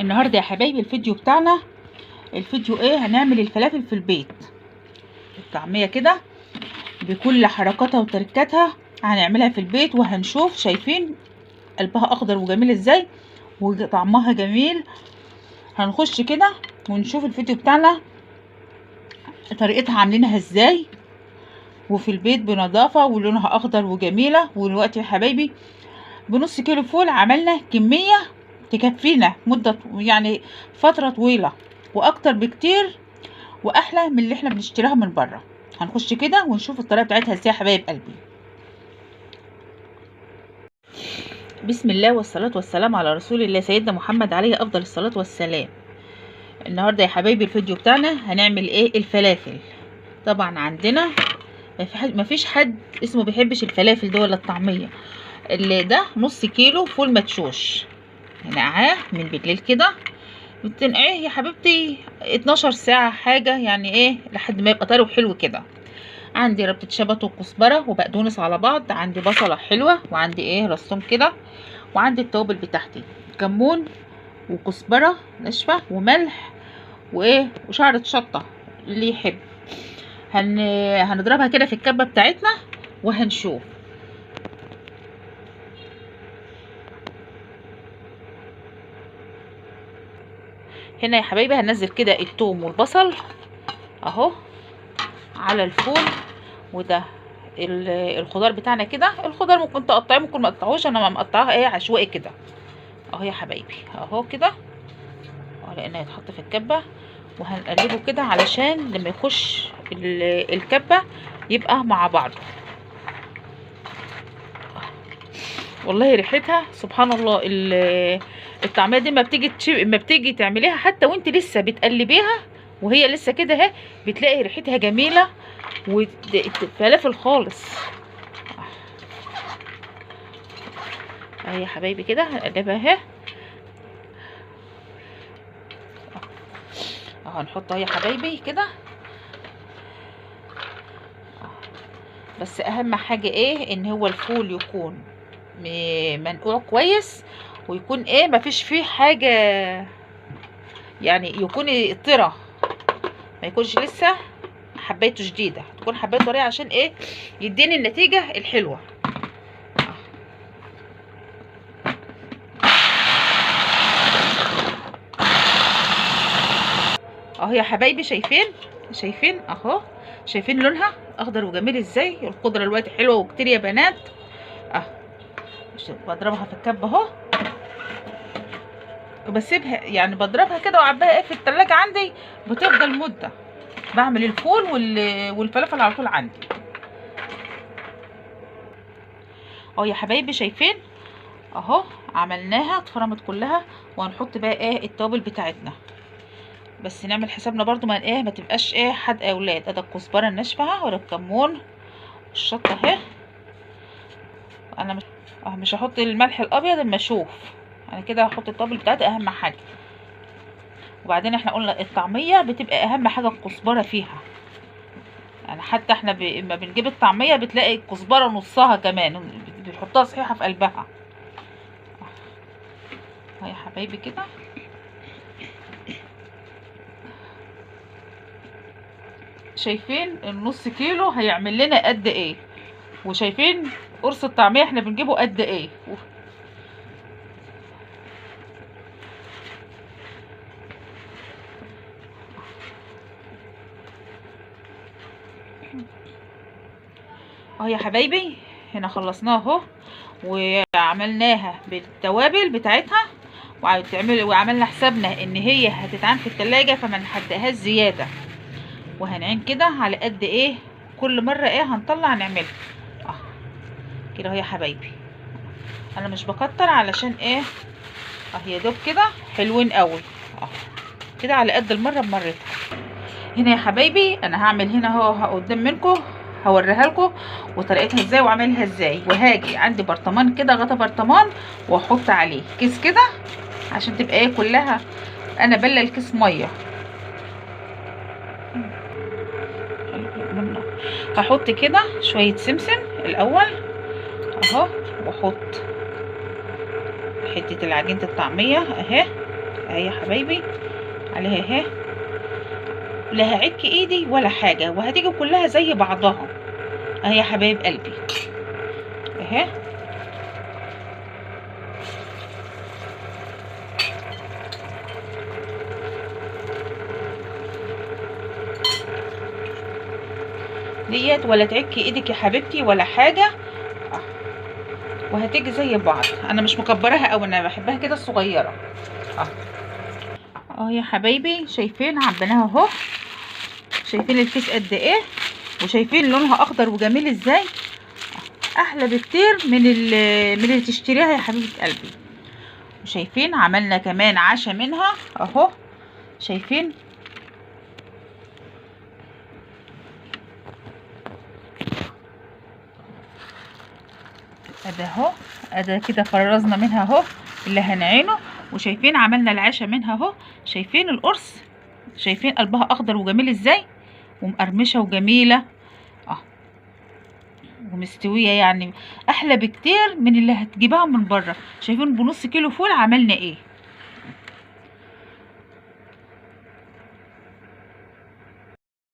النهارده يا حبايبي الفيديو بتاعنا ايه، هنعمل الفلافل في البيت. الطعميه كده بكل حركاتها وتركاتها هنعملها في البيت، وهنشوف شايفين قلبها اخضر وجميل ازاي وطعمها جميل. هنخش كده ونشوف الفيديو بتاعنا طريقتها عاملينها ازاي، وفي البيت بنظافه ولونها اخضر وجميله. ودلوقتي يا حبايبي بنص كيلو فول عملنا كميه تكفينا مده، يعني فتره طويله واكتر بكتير واحلى من اللي احنا بنشتريها من بره. هنخش كده ونشوف الطريقه بتاعتها ازاي يا حبايب قلبي. بسم الله والصلاه والسلام على رسول الله سيدنا محمد عليه افضل الصلاه والسلام. النهارده يا حبايبي الفيديو بتاعنا هنعمل ايه؟ الفلافل. طبعا عندنا مفيش حد اسمه بيحبش الفلافل ده ولا الطعميه. اللي ده نص كيلو فول مدشوش، نقعاه من بالليل كده، بتنقعيه يا حبيبتي 12 ساعه حاجه، يعني ايه لحد ما يبقى طري وحلو كده. عندي ربطة شبت وكزبره وبقدونس على بعض، عندي بصله حلوه، وعندي ايه رستم كده، وعندي التوابل بتاعتي كمون وكزبره ناشفه وملح وايه وشعرة شطه اللي يحب. هنضربها كده في الكبه بتاعتنا وهنشوف. هنا يا حبايبي هننزل كده الثوم والبصل اهو على الفول، وده الخضار بتاعنا كده. الخضار ممكن تقطعيه ممكن ما تقطعوش، انا مقطعاها ايه عشوائي كده اهو يا حبايبي اهو كده اهو، لانه هيتحط في الكبه. وهنقلبه كده علشان لما يخش الكبه يبقى مع بعضه. والله ريحتها سبحان الله. الطعميه دي ما بتيجي تعمليها حتى وانت لسه بتقلبيها وهي لسه كده اهي، بتلاقي ريحتها جميله وفلافل خالص اهي يا حبايبي كده. هنقلبها اهي اهو، هنحطها يا حبايبي كده. بس اهم حاجه ايه؟ ان هو الفول يكون منقوع كويس، ويكون ايه مفيش فيه حاجه، يعني يكون طرى، ما يكونش لسه حبايته جديده، تكون حبايته طريه عشان ايه يديني النتيجه الحلوه. اهو يا حبايبي شايفين اهو، شايفين لونها اخضر وجميل ازاي. الخضره دلوقتي حلوه وكتير يا بنات اهو. بضربها في الكبه اهو، وبسيبها يعني بضربها كده وعباها ايه في التلاجة عندي، بتفضل مده. بعمل الفول والفلافل على طول عندي اهو يا حبايبي. شايفين اهو عملناها اتفرمت كلها. وهنحط بقى ايه التوابل بتاعتنا، بس نعمل حسابنا برضو ما تبقاش ايه حد اولاد. ادي الكزبره الناشفه ولا الكمون والشطه اهي. انا مش هحط الملح الابيض المشوف، انا كده هحط التوابل بتاعتي اهم حاجه. وبعدين احنا قلنا الطعميه بتبقى اهم حاجه الكزبره فيها، يعني حتى احنا اما بنجيب الطعميه بتلاقي الكزبره نصها كمان بيحطها صحيحه في قلبها اهو يا حبايبي كده. شايفين النص كيلو هيعمل لنا قد ايه، وشايفين قرص الطعميه احنا بنجيبه قد ايه. اهو يا حبايبي هنا خلصناها اهو، وعملناها بالتوابل بتاعتها، وعملنا حسابنا ان هي هتتعان في التلاجة فما نحدقهاش زياده. وهنعين كده على قد ايه كل مره ايه هنطلع نعملها اه كده اهو يا حبايبي. انا مش بكتر علشان ايه اه يا دوب كده حلوين قوي اه كده على قد المره بمرتها. هنا يا حبايبي انا هعمل هنا اهو قدام منكم، هوريها لكم وطريقتها ازاي واعملها ازاي. وهاجي عندي برطمان كده غطا برطمان واحط عليه كيس كده عشان تبقى ايه كلها. انا بلى الكيس ميه، هحط كده شويه سمسم الاول اهو، واحط حته العجينه الطعميه اهي اهي يا حبايبي عليها اهي، لا هعك ايدي ولا حاجه، وهتيجي كلها زي بعضها اهي يا حبايب قلبي اهي. ديت ولا تعكي ايدك يا حبيبتي ولا حاجه، وهتيجي زي بعض. انا مش مكبراها قوي، انا بحبها كده الصغيره يا حبايبي. شايفين عبيناها اهو، شايفين الكيس قد ايه، وشايفين لونها اخضر وجميل ازاي، احلى بكتير من اللي تشتريها يا حبيبه قلبي. وشايفين عملنا كمان عشا منها اهو، شايفين ادي اهو، ادي كده فرزنا منها اهو اللي هنعينه. وشايفين عملنا العشا منها اهو، شايفين القرص، شايفين قلبها اخضر وجميل ازاي، ومقرمشه وجميله ومستويه، يعني احلى بكتير من اللي هتجيبها من بره. شايفين بنص كيلو فول عملنا ايه.